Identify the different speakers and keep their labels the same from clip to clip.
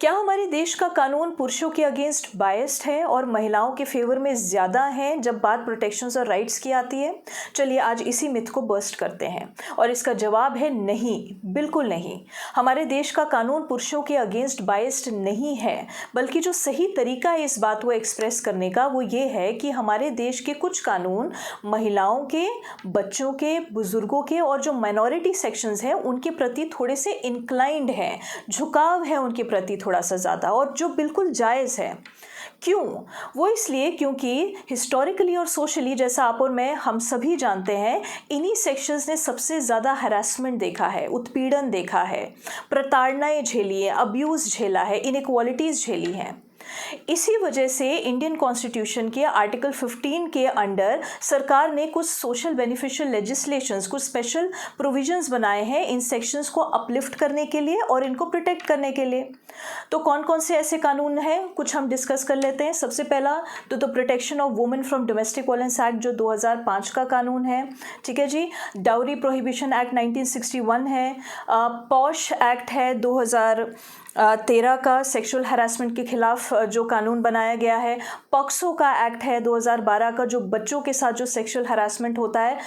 Speaker 1: क्या हमारे देश का कानून पुरुषों के अगेंस्ट बायस्ड है और महिलाओं के फेवर में ज़्यादा है जब बात प्रोटेक्शंस और राइट्स की आती है? चलिए आज इसी मिथ को बस्ट करते हैं और इसका जवाब है नहीं, बिल्कुल नहीं। हमारे देश का कानून पुरुषों के अगेंस्ट बायस्ड नहीं है, बल्कि जो सही तरीका है इस बात को एक्सप्रेस करने का वो ये है कि हमारे देश के कुछ कानून महिलाओं के, बच्चों के, बुजुर्गों के और जो माइनॉरिटी सेक्शंस हैं उनके प्रति थोड़े से इंक्लाइंड हैं, झुकाव है उनके प्रति थोड़ा सा ज़्यादा, और जो बिल्कुल जायज़ है। क्यों? वो इसलिए क्योंकि हिस्टोरिकली और सोशली, जैसा आप और मैं हम सभी जानते हैं, इन्हीं सेक्शंस ने सबसे ज़्यादा हैरेसमेंट देखा है, उत्पीड़न देखा है, प्रताड़नाएं झेली है, अब्यूज़ झेला है, इनइक्वालिटीज़ झेली हैं। इसी वजह से इंडियन कॉन्स्टिट्यूशन के आर्टिकल 15 के अंडर सरकार ने कुछ सोशल बेनिफिशियल लेजिस्लेशंस, कुछ स्पेशल प्रोविजंस बनाए हैं इन सेक्शंस को अपलिफ्ट करने के लिए और इनको प्रोटेक्ट करने के लिए। तो कौन कौन से ऐसे कानून हैं, कुछ हम डिस्कस कर लेते हैं। सबसे पहला तो protection of women from domestic violence act जो 2005 का कानून है, ठीक है जी। डाउरी प्रोहिबिशन एक्ट 1961 है। पॉश एक्ट है 2013 का, सेक्सुअल हरासमेंट के खिलाफ जो कानून बनाया गया है। पॉक्सो का एक्ट है 2012 का, जो बच्चों के साथ जो सेक्सुअल हरासमेंट होता है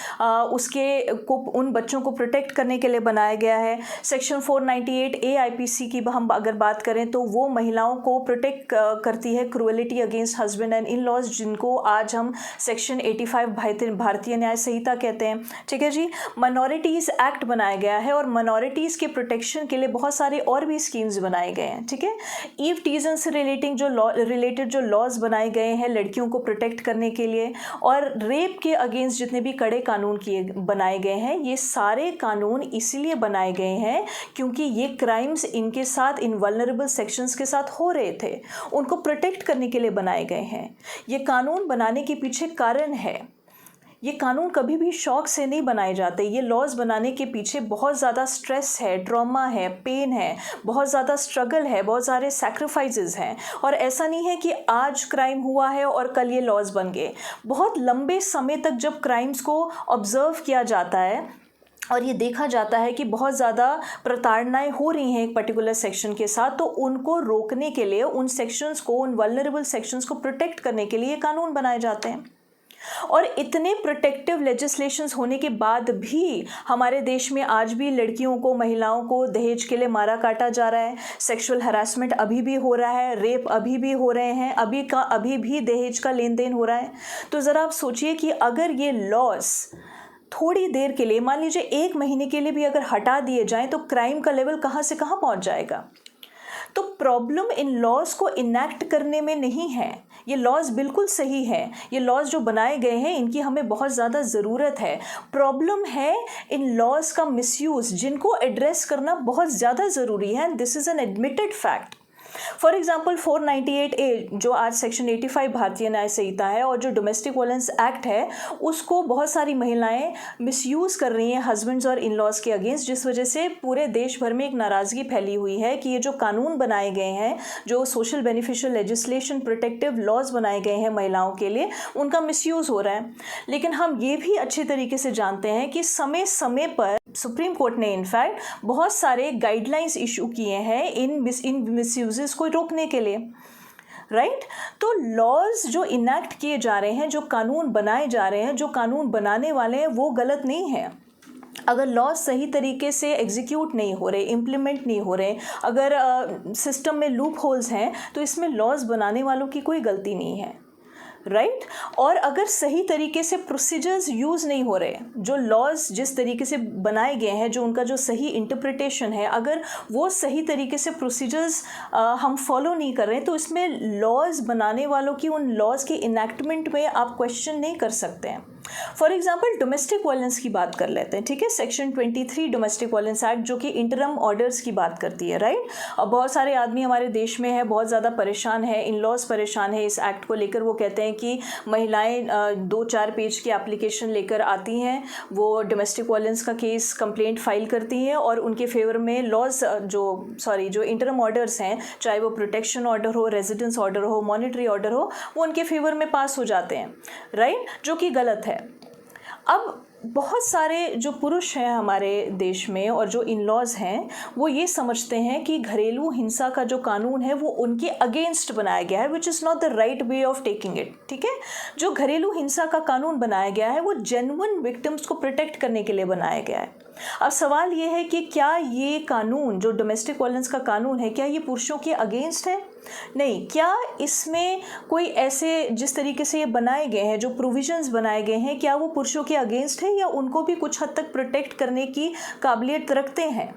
Speaker 1: उन बच्चों को प्रोटेक्ट करने के लिए बनाया गया है। सेक्शन 498 AIPC की हम अगर बात करें तो वो महिलाओं को प्रोटेक्ट करती है cruelty against husband and in laws, जिनको आज हम सेक्शन 85 भारतीय न्याय संहिता कहते हैं, ठीक है जी। माइनॉरिटीज़ एक्ट बनाया गया है और माइनॉरिटीज़ के प्रोटेक्शन के लिए बहुत सारे और भी स्कीम्स बनाए गए हैं, ठीक है। ईव टीजन से रिलेटेड जो लॉज बनाए गए हैं लड़कियों को प्रोटेक्ट करने के लिए, और रेप के अगेंस्ट जितने भी कड़े कानून बनाए गए हैं, ये सारे कानून इसीलिए बनाए गए हैं क्योंकि ये क्राइम्स इनके साथ, इन वल्नरेबल सेक्शंस के साथ हो रहे थे, उनको प्रोटेक्ट करने के लिए बनाए गए हैं। ये कानून बनाने के पीछे कारण है। ये कानून कभी भी शौक से नहीं बनाए जाते। ये लॉज बनाने के पीछे बहुत ज़्यादा स्ट्रेस है, ट्रॉमा है, पेन है, बहुत ज़्यादा स्ट्रगल है, बहुत सारे सैक्रिफाइसेस हैं। और ऐसा नहीं है कि आज क्राइम हुआ है और कल ये लॉज बन गए। बहुत लंबे समय तक जब क्राइम्स को ऑब्जर्व किया जाता है और ये देखा जाता है कि बहुत ज़्यादा प्रताड़नाएं हो रही हैं एक पर्टिकुलर सेक्शन के साथ, तो उनको रोकने के लिए, उन सेक्शंस को, उन वल्नरेबल सेक्शंस को प्रोटेक्ट करने के लिए ये कानून बनाए जाते हैं। और इतने प्रोटेक्टिव लेजिस्लेशंस होने के बाद भी हमारे देश में आज भी लड़कियों को, महिलाओं को दहेज के लिए मारा काटा जा रहा है, सेक्सुअल हरासमेंट अभी भी हो रहा है, रेप अभी भी हो रहे हैं, अभी भी दहेज का लेन देन हो रहा है। तो ज़रा आप सोचिए कि अगर ये लॉस थोड़ी देर के लिए, मान लीजिए 1 महीने के लिए भी अगर हटा दिए जाएं, तो क्राइम का लेवल कहाँ से कहाँ पहुँच जाएगा। तो प्रॉब्लम इन लॉज को इनैक्ट करने में नहीं है। ये लॉज बिल्कुल सही है, ये लॉज जो बनाए गए हैं इनकी हमें बहुत ज़्यादा ज़रूरत है। प्रॉब्लम है इन लॉज का मिसयूज़, जिनको एड्रेस करना बहुत ज़्यादा ज़रूरी है। This is an admitted fact. For example 498A जो आज सेक्शन 85 भारतीय न्याय संहिता है, और जो डोमेस्टिक वायलेंस एक्ट है, उसको बहुत सारी महिलाएं मिसयूज़ कर रही हैं हस्बैंड्स और इन लॉज के अगेंस्ट, जिस वजह से पूरे देश भर में एक नाराज़गी फैली हुई है कि ये जो कानून बनाए गए हैं, जो social beneficial legislation, protective laws बनाए गए हैं महिलाओं के लिए, उनका मिसयूज़ हो रहा है। लेकिन हम ये भी अच्छे तरीके से जानते हैं कि समय समय पर सुप्रीम कोर्ट ने इनफैक्ट बहुत सारे गाइडलाइंस इशू किए हैं इन मिसयूजेस को रोकने के लिए, राइट। तो लॉज जो इनैक्ट किए जा रहे हैं, जो कानून बनाए जा रहे हैं, जो कानून बनाने वाले हैं, वो गलत नहीं है। अगर लॉज सही तरीके से एग्जीक्यूट नहीं हो रहे, इम्प्लीमेंट नहीं हो रहे, अगर सिस्टम में लूप होल्स हैं, तो इसमें लॉज बनाने वालों की कोई गलती नहीं है, राइट। और अगर सही तरीके से प्रोसीजर्स यूज़ नहीं हो रहे, जो लॉज जिस तरीके से बनाए गए हैं, जो उनका जो सही इंटरप्रिटेशन है, अगर वो सही तरीके से प्रोसीजर्स हम फॉलो नहीं कर रहे हैं, तो इसमें लॉज बनाने वालों की, उन लॉज के इनैक्टमेंट में आप क्वेश्चन नहीं कर सकते हैं। फॉर एग्जाम्पल डोमेस्टिक वायलेंस की बात कर लेते हैं, ठीक है। सेक्शन 23 डोमेस्टिक वायलेंस एक्ट जो कि इंटरम ऑर्डर्स की बात करती है, राइट। और बहुत सारे आदमी हमारे देश में है, बहुत ज़्यादा परेशान है, इन लॉज परेशान है इस एक्ट को लेकर। वो कहते हैं कि महिलाएं 2-4 पेज की एप्लीकेशन लेकर आती हैं, वो डोमेस्टिक वायलेंस का केस कंप्लेंट फाइल करती हैं, और उनके फेवर में लॉज जो इंटरम ऑर्डर्स हैं, चाहे वो प्रोटेक्शन ऑर्डर हो, रेजिडेंस ऑर्डर हो, मॉनिटरी ऑर्डर हो, वो उनके फेवर में पास हो जाते हैं, राइट, जो कि गलत है। अब बहुत सारे जो पुरुष हैं हमारे देश में और जो इन लॉज हैं वो ये समझते हैं कि घरेलू हिंसा का जो कानून है वो उनके अगेंस्ट बनाया गया है, which is not the right way of taking it. ठीक है, जो घरेलू हिंसा का कानून बनाया गया है वो जेन्युइन विक्टिम्स को प्रोटेक्ट करने के लिए बनाया गया है। अब सवाल ये है कि क्या ये कानून जो डोमेस्टिक वायलेंस का कानून है क्या ये पुरुषों के अगेंस्ट है? नहीं। क्या इसमें कोई ऐसे जिस तरीके से ये बनाए गए हैं, जो प्रोविजंस बनाए गए हैं, क्या वो पुरुषों के अगेंस्ट है या उनको भी कुछ हद तक प्रोटेक्ट करने की काबिलियत रखते हैं?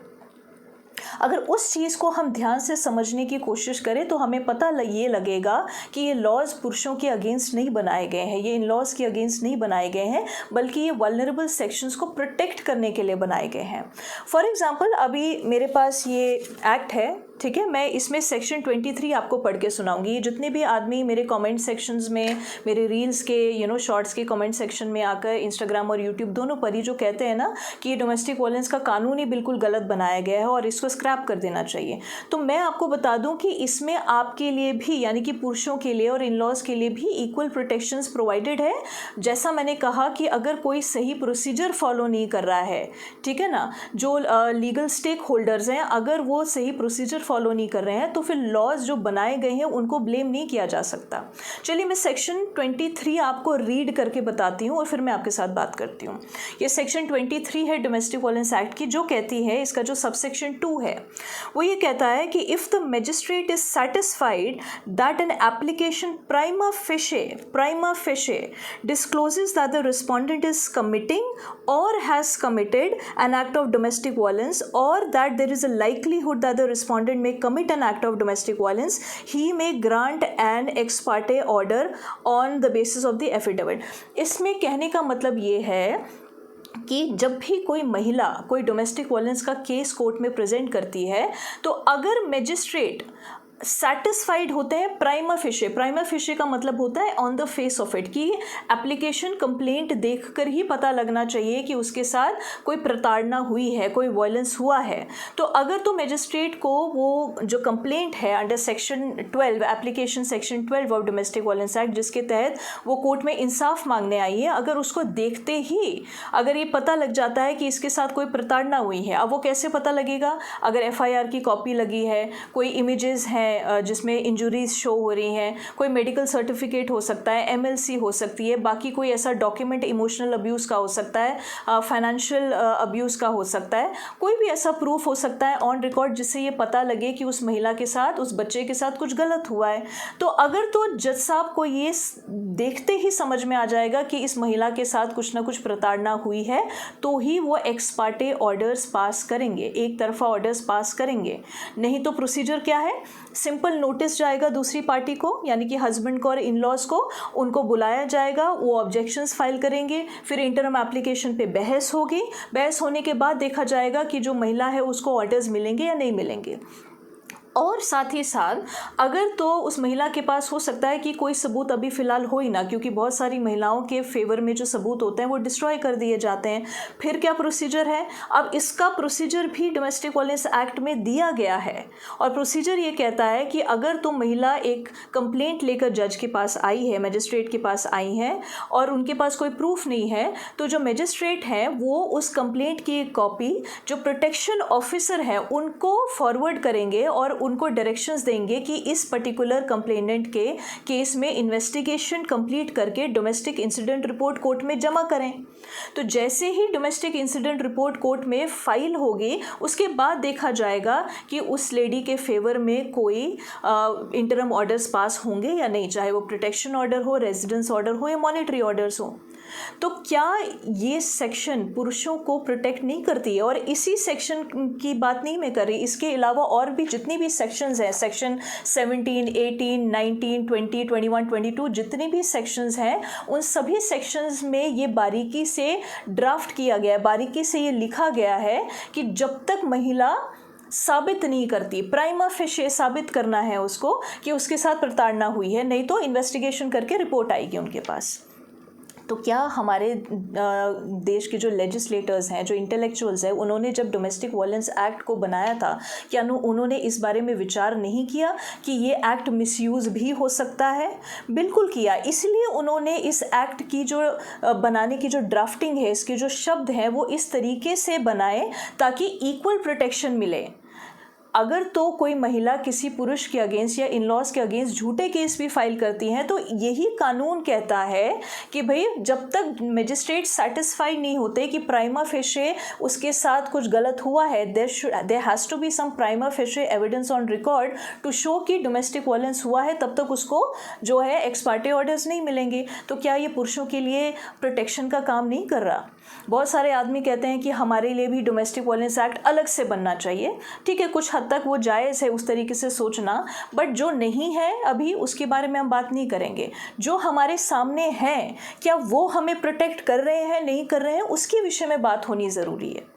Speaker 1: अगर उस चीज़ को हम ध्यान से समझने की कोशिश करें तो हमें पता ये लगेगा कि ये लॉज पुरुषों के अगेंस्ट नहीं बनाए गए हैं, ये इन लॉज के अगेंस्ट नहीं बनाए गए हैं, बल्कि ये वल्नरेबल सेक्शंस को प्रोटेक्ट करने के लिए बनाए गए हैं। फॉर एग्जांपल अभी मेरे पास ये एक्ट है, ठीक है, मैं इसमें सेक्शन 23 आपको पढ़ के सुनाऊंगी। ये जितने भी आदमी मेरे कमेंट सेक्शंस में, मेरे रील्स के शॉर्ट्स के कमेंट सेक्शन में आकर इंस्टाग्राम और यूट्यूब दोनों पर ही जो कहते हैं ना कि ये डोमेस्टिक वायलेंस का कानून ही बिल्कुल गलत बनाया गया है और इसको स्क्रैप कर देना चाहिए, तो मैं आपको बता दूं कि इसमें आपके लिए भी, यानी कि पुरुषों के लिए और इन लॉज के लिए भी इक्वल प्रोटेक्शंस प्रोवाइडेड है। जैसा मैंने कहा कि अगर कोई सही प्रोसीजर फॉलो नहीं कर रहा है, ठीक है ना, जो लीगल स्टेक होल्डर्स हैं अगर वो सही प्रोसीजर फॉलो नहीं कर रहे हैं तो फिर लॉज जो बनाए गए हैं उनको ब्लेम नहीं किया जा सकता। चलिए मैं सेक्शन 23 आपको रीड करके बताती हूँ और फिर मैं आपके साथ बात करती हूँ। ये सेक्शन 23 है डोमेस्टिक वायलेंस एक्ट की, जो कहती है, इसका जो सबसेक्शन 2 है वो ये कहता है कि if the magistrate is satisfied that an application prima facie discloses that the respondent is committing or has committed an act of domestic violence, or that there is a likelihood that the respondent may commit an act of domestic violence, he may grant an ex parte order on the basis of the affidavit। इसमें कहने का मतलब ये है कि जब भी कोई महिला कोई डोमेस्टिक वायलेंस का केस कोर्ट में प्रेजेंट करती है तो अगर मजिस्ट्रेट सेटिस्फाइड होते हैं प्राइमा फेशे का मतलब होता है on the face of it, कि एप्लीकेशन कंप्लेंट देखकर ही पता लगना चाहिए कि उसके साथ कोई प्रताड़ना हुई है, कोई वायलेंस हुआ है। तो अगर तो मजिस्ट्रेट को वो जो कंप्लेंट है under section 12 application section 12 of domestic violence act, जिसके तहत वो कोर्ट में इंसाफ मांगने आई है, अगर उसको देखते ही अगर ये पता लग जाता है कि इसके साथ कोई प्रताड़ना हुई है, अब वो कैसे पता लगेगा? अगर FIR की कॉपी लगी है, कोई इमेजेस हैं जिसमें इंजुरीज शो हो रही हैं, कोई मेडिकल सर्टिफिकेट हो सकता है, MLC हो सकती है, बाकी कोई ऐसा डॉक्यूमेंट इमोशनल अब्यूज़ का हो सकता है, फाइनेंशियल अब्यूज़ का हो सकता है, कोई भी ऐसा प्रूफ हो सकता है ऑन रिकॉर्ड जिससे ये पता लगे कि उस महिला के साथ, उस बच्चे के साथ कुछ गलत हुआ है। तो अगर तो जज साहब को ये देखते ही समझ में आ जाएगा कि इस महिला के साथ कुछ ना कुछ प्रताड़ना हुई है तो ही वो एक्स पार्टे ऑर्डर्स पास करेंगे, एक तरफा ऑर्डर्स पास करेंगे। नहीं तो प्रोसीजर क्या है? सिंपल नोटिस जाएगा दूसरी पार्टी को, यानी कि हस्बैंड को और इन लॉज को, उनको बुलाया जाएगा, वो ऑब्जेक्शंस फाइल करेंगे, फिर इंटरम एप्लीकेशन पे बहस होगी, बहस होने के बाद देखा जाएगा कि जो महिला है उसको ऑर्डर्स मिलेंगे या नहीं मिलेंगे। और साथ ही साथ अगर तो उस महिला के पास हो सकता है कि कोई सबूत अभी फ़िलहाल हो ही ना, क्योंकि बहुत सारी महिलाओं के फेवर में जो सबूत होते हैं वो डिस्ट्रॉय कर दिए जाते हैं। फिर क्या प्रोसीजर है? अब इसका प्रोसीजर भी डोमेस्टिक वायलेंस एक्ट में दिया गया है और प्रोसीजर ये कहता है कि अगर तो महिला एक कंप्लेंट लेकर जज के पास आई है, मजिस्ट्रेट के पास आई है और उनके पास कोई प्रूफ नहीं है, तो जो मजिस्ट्रेट हैं वो उस कंप्लेंट की एक कॉपी जो प्रोटेक्शन ऑफिसर है उनको फॉरवर्ड करेंगे और उनको डायरेक्शंस देंगे कि इस पर्टिकुलर कंप्लेनेंट के केस में इन्वेस्टिगेशन कंप्लीट करके डोमेस्टिक इंसिडेंट रिपोर्ट कोर्ट में जमा करें। तो जैसे ही डोमेस्टिक इंसिडेंट रिपोर्ट कोर्ट में फाइल होगी उसके बाद देखा जाएगा कि उस लेडी के फेवर में कोई इंटरम ऑर्डर्स पास होंगे या नहीं, चाहे वो प्रोटेक्शन ऑर्डर हो, रेजिडेंस ऑर्डर हो या मॉनेटरी ऑर्डर्स हो। तो क्या ये सेक्शन पुरुषों को प्रोटेक्ट नहीं करती है? और इसी सेक्शन की बात नहीं मैं कर रही, इसके अलावा और भी जितनी भी सेक्शंस हैं, सेक्शन 17, 18, 19, 20, 21, 22 जितने भी सेक्शंस हैं, उन सभी सेक्शंस में ये बारीकी से ड्राफ्ट किया गया है, बारीकी से ये लिखा गया है कि जब तक महिला साबित नहीं करती, प्राइमा फेशे साबित करना है उसको कि उसके साथ प्रताड़ना हुई है, नहीं तो इन्वेस्टिगेशन करके रिपोर्ट आएगी उनके पास। तो क्या हमारे देश के जो लेजिस्लेटर्स हैं, जो इंटेलेक्चुअल्स हैं, उन्होंने जब डोमेस्टिक वायलेंस एक्ट को बनाया था, क्या उन्होंने इस बारे में विचार नहीं किया कि ये एक्ट मिसयूज़ भी हो सकता है? बिल्कुल किया। इसलिए उन्होंने इस एक्ट की जो बनाने की जो ड्राफ्टिंग है, इसके जो शब्द हैं, वो इस तरीके से बनाए ताकि इक्वल प्रोटेक्शन मिले। अगर तो कोई महिला किसी पुरुष के अगेंस्ट या इन लॉज के अगेंस्ट झूठे केस भी फाइल करती हैं, तो यही कानून कहता है कि भाई जब तक मजिस्ट्रेट सेटिस्फाई नहीं होते कि प्राइमा फेशे उसके साथ कुछ गलत हुआ है, there has to be some prima facie evidence on record to show कि डोमेस्टिक वायलेंस हुआ है, तब तक उसको जो है एक्स पार्टे ऑर्डर्स नहीं मिलेंगे। तो क्या ये पुरुषों के लिए प्रोटेक्शन का काम नहीं कर रहा? बहुत सारे आदमी कहते हैं कि हमारे लिए भी डोमेस्टिक वायलेंस एक्ट अलग से बनना चाहिए। ठीक है, कुछ हद तक वो जायज़ है उस तरीके से सोचना, बट जो नहीं है अभी उसके बारे में हम बात नहीं करेंगे। जो हमारे सामने हैं, क्या वो हमें प्रोटेक्ट कर रहे हैं, नहीं कर रहे हैं, उसके विषय में बात होनी ज़रूरी है।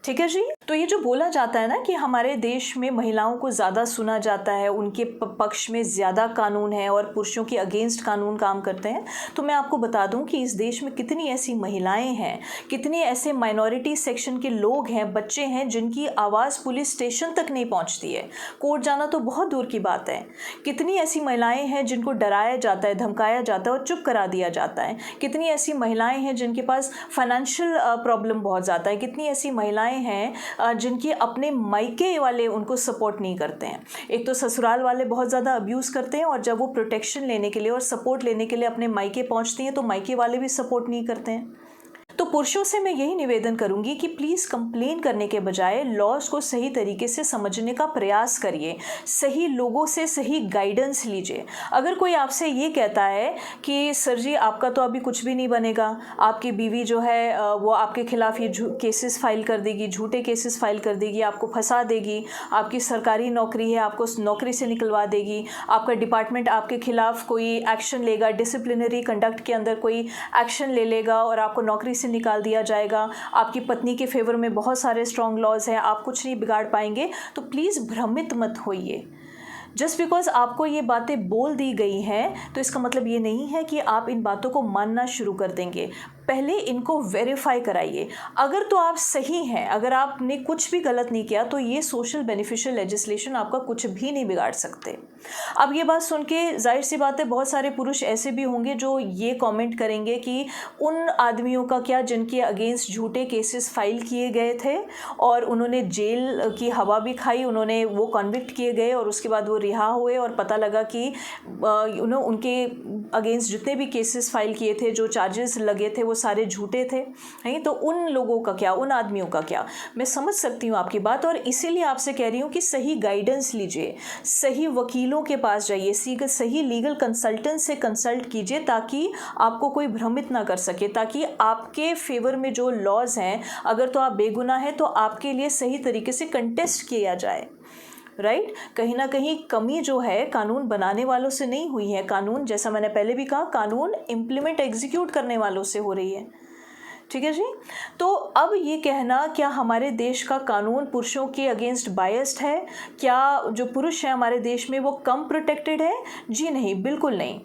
Speaker 1: ठीक है जी। तो ये जो बोला जाता है ना कि हमारे देश में महिलाओं को ज़्यादा सुना जाता है, उनके पक्ष में ज़्यादा कानून है और पुरुषों के अगेंस्ट कानून काम करते हैं, तो मैं आपको बता दूं कि इस देश में कितनी ऐसी महिलाएं हैं, कितने ऐसे माइनॉरिटी सेक्शन के लोग हैं, बच्चे हैं, जिनकी आवाज़ पुलिस स्टेशन तक नहीं पहुंचती है। कोर्ट जाना तो बहुत दूर की बात है। कितनी ऐसी महिलाएं हैं जिनको डराया जाता है, धमकाया जाता है और चुप करा दिया जाता है। कितनी ऐसी महिलाएं हैं जिनके पास फाइनेंशियल प्रॉब्लम बहुत ज़्यादा है। कितनी ऐसी महिलाएं हैं जिनकी अपने मायके वाले उनको सपोर्ट नहीं करते हैं। एक तो ससुराल वाले बहुत ज़्यादा अब्यूज़ करते हैं, और जब वो प्रोटेक्शन लेने के लिए और सपोर्ट लेने के लिए अपने मायके पहुंचती हैं तो मायके वाले भी सपोर्ट नहीं करते हैं। तो पुरुषों से मैं यही निवेदन करूंगी कि प्लीज़ कंप्लेन करने के बजाय लॉज को सही तरीके से समझने का प्रयास करिए, सही लोगों से सही गाइडेंस लीजिए। अगर कोई आपसे ये कहता है कि सर जी आपका तो अभी कुछ भी नहीं बनेगा, आपकी बीवी जो है वो आपके खिलाफ ये केसेस फाइल कर देगी, झूठे केसेस फाइल कर देगी, आपको फंसा देगी, आपकी सरकारी नौकरी है आपको नौकरी से निकलवा देगी, आपका डिपार्टमेंट आपके खिलाफ कोई एक्शन लेगा, डिसिप्लिनरी कंडक्ट के अंदर कोई एक्शन ले लेगा और आपको नौकरी से निकाल दिया जाएगा, आपकी पत्नी के फेवर में बहुत सारे स्ट्रॉन्ग लॉज हैं, आप कुछ नहीं बिगाड़ पाएंगे, तो प्लीज़ भ्रमित मत होइए। जस्ट बिकॉज आपको ये बातें बोल दी गई हैं तो इसका मतलब ये नहीं है कि आप इन बातों को मानना शुरू कर देंगे। पहले इनको वेरीफाई कराइए। अगर तो आप सही हैं, अगर आपने कुछ भी गलत नहीं किया, तो ये सोशल बेनिफिशियल लेजिस्लेशन आपका कुछ भी नहीं बिगाड़ सकते। अब ये बात सुन के जाहिर सी बात है बहुत सारे पुरुष ऐसे भी होंगे जो ये कमेंट करेंगे कि उन आदमियों का क्या जिनके अगेंस्ट झूठे केसेस फाइल किए गए थे और उन्होंने जेल की हवा भी खाई, उन्होंने वो कन्विक्ट किए गए और उसके बाद वो रिहा हुए और पता लगा कि उनके अगेंस्ट जितने भी केसेस फाइल किए थे, जो चार्जेस लगे थे, वो सारे झूठे थे, नहीं? तो उन लोगों का क्या, उन आदमियों का क्या? मैं समझ सकती हूँ आपकी बात, और इसीलिए आपसे कह रही हूँ कि सही गाइडेंस लीजिए, सही वकीलों के पास जाइए, सही लीगल कंसल्टेंट से कंसल्ट कीजिए ताकि आपको कोई भ्रमित ना कर सके, ताकि आपके फेवर में जो लॉज हैं, अगर तो आप बेगुनाह हैं तो आपके लिए सही तरीके से कंटेस्ट किया जाए। राइट? कहीं ना कहीं कमी जो है कानून बनाने वालों से नहीं हुई है, कानून, जैसा मैंने पहले भी कहा, कानून इम्प्लीमेंट एग्जीक्यूट करने वालों से हो रही है। ठीक है जी। तो अब ये कहना क्या हमारे देश का कानून पुरुषों के अगेंस्ट बायस्ड है, क्या जो पुरुष हैं हमारे देश में वो कम प्रोटेक्टेड है? जी नहीं, बिल्कुल नहीं।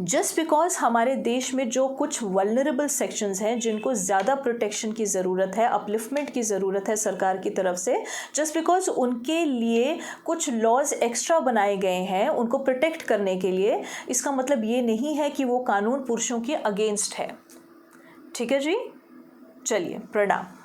Speaker 1: जस्ट बिकॉज हमारे देश में जो कुछ वल्नरेबल सेक्शंस हैं जिनको ज़्यादा प्रोटेक्शन की ज़रूरत है, अपलिफ्टमेंट की ज़रूरत है सरकार की तरफ से, जस्ट बिकॉज उनके लिए कुछ लॉज एक्स्ट्रा बनाए गए हैं उनको प्रोटेक्ट करने के लिए, इसका मतलब ये नहीं है कि वो कानून पुरुषों के अगेंस्ट है। ठीक है जी, चलिए, प्रणाम।